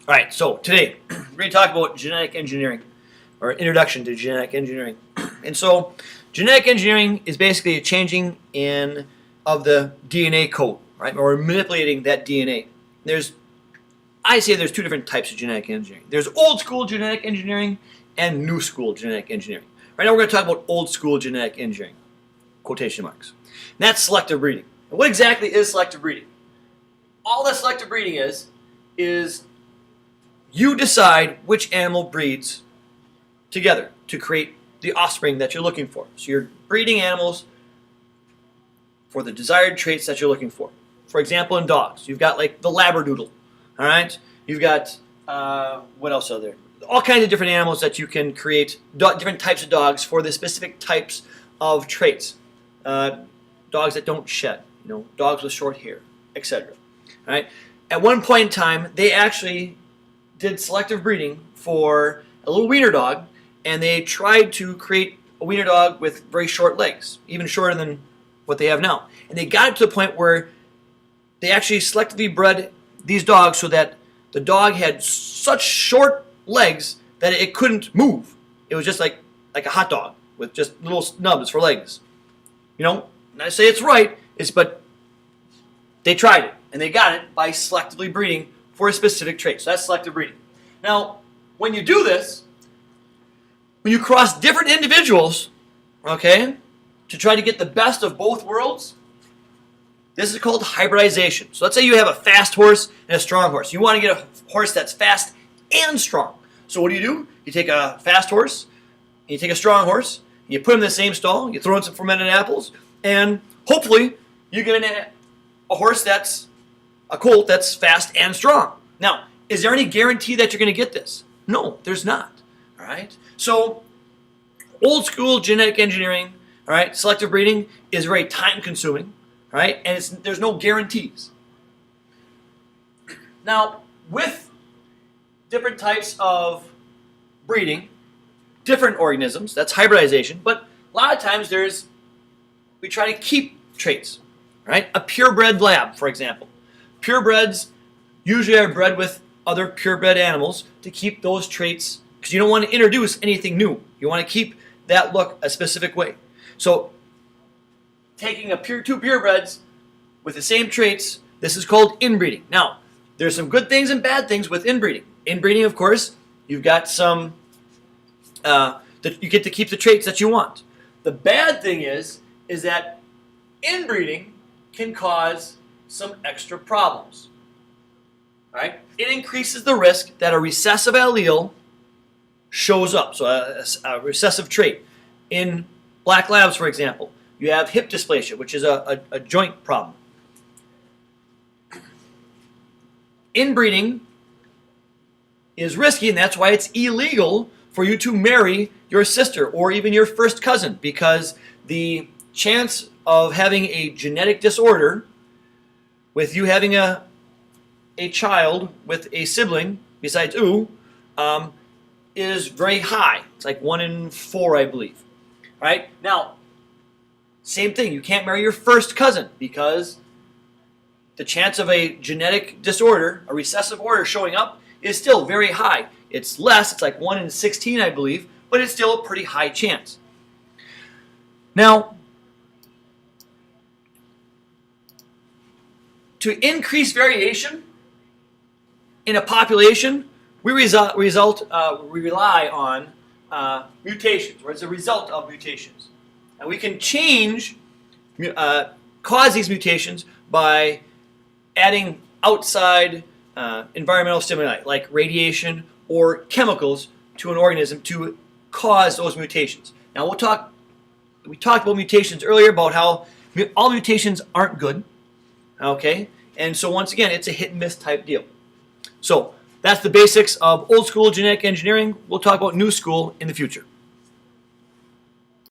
All right, so today we're going to talk about genetic engineering, or introduction to genetic engineering. And so genetic engineering is basically a changing in of the DNA code, right? Or manipulating that DNA. I say there's two different types of genetic engineering. There's old school genetic engineering and new school genetic engineering. Right now we're going to talk about old school genetic engineering, quotation marks. And that's selective breeding. And what exactly is selective breeding? All that selective breeding is you decide which animal breeds together to create the offspring that you're looking for. So you're breeding animals for the desired traits that you're looking for. For example, in dogs, you've got like the Labradoodle, all right? You've got, what else are there? All kinds of different animals that you can create, different types of dogs for the specific types of traits. Dogs that don't shed, dogs with short hair, etc. All right? At one point in time, they actually did selective breeding for a little wiener dog, and they tried to create a wiener dog with very short legs, even shorter than what they have now. And they got it to the point where they actually selectively bred these dogs so that the dog had such short legs that it couldn't move. It was just like a hot dog with just little snubs for legs. And I say it's right, but they tried it, and they got it by selectively breeding for a specific trait. So that's selective breeding. Now, when you do this, when you cross different individuals, okay, to try to get the best of both worlds, this is called hybridization. So let's say you have a fast horse and a strong horse. You want to get a horse that's fast and strong. So what do? You take a fast horse, and you take a strong horse, you put them in the same stall, you throw in some fermented apples, and hopefully you get a horse that's a colt that's fast and strong. Now, is there any guarantee that you're going to get this? No, there's not. All right. So, old school genetic engineering, all right, selective breeding is very time consuming, all right, and there's no guarantees. Now, with different types of breeding, different organisms, that's hybridization, but a lot of times we try to keep traits, right? A purebred lab, for example. Purebreds usually are bred with other purebred animals to keep those traits, because you don't want to introduce anything new. You want to keep that look a specific way. So taking two purebreds with the same traits, this is called inbreeding. Now, there's some good things and bad things with inbreeding. Inbreeding, of course, you've got some, that you get to keep the traits that you want. The bad thing is that inbreeding can cause some extra problems. Right? It increases the risk that a recessive allele shows up, so a recessive trait. In black labs, for example, you have hip dysplasia, which is a joint problem. Inbreeding is risky, and that's why it's illegal for you to marry your sister or even your first cousin, because the chance of having a genetic disorder with you having a child with a sibling besides is very high. It's like 1 in 4, I believe. Right? Now, same thing. You can't marry your first cousin because the chance of a genetic disorder, a recessive order showing up, is still very high. It's less. It's like 1 in 16, I believe, but it's still a pretty high chance. Now, to increase variation in a population, we rely on mutations, or as a result of mutations. And we can cause these mutations by adding outside environmental stimuli, like radiation or chemicals, to an organism to cause those mutations. Now, we talked about mutations earlier, about how all mutations aren't good. Okay, and so once again, it's a hit and miss type deal. So that's the basics of old school genetic engineering. We'll talk about new school in the future.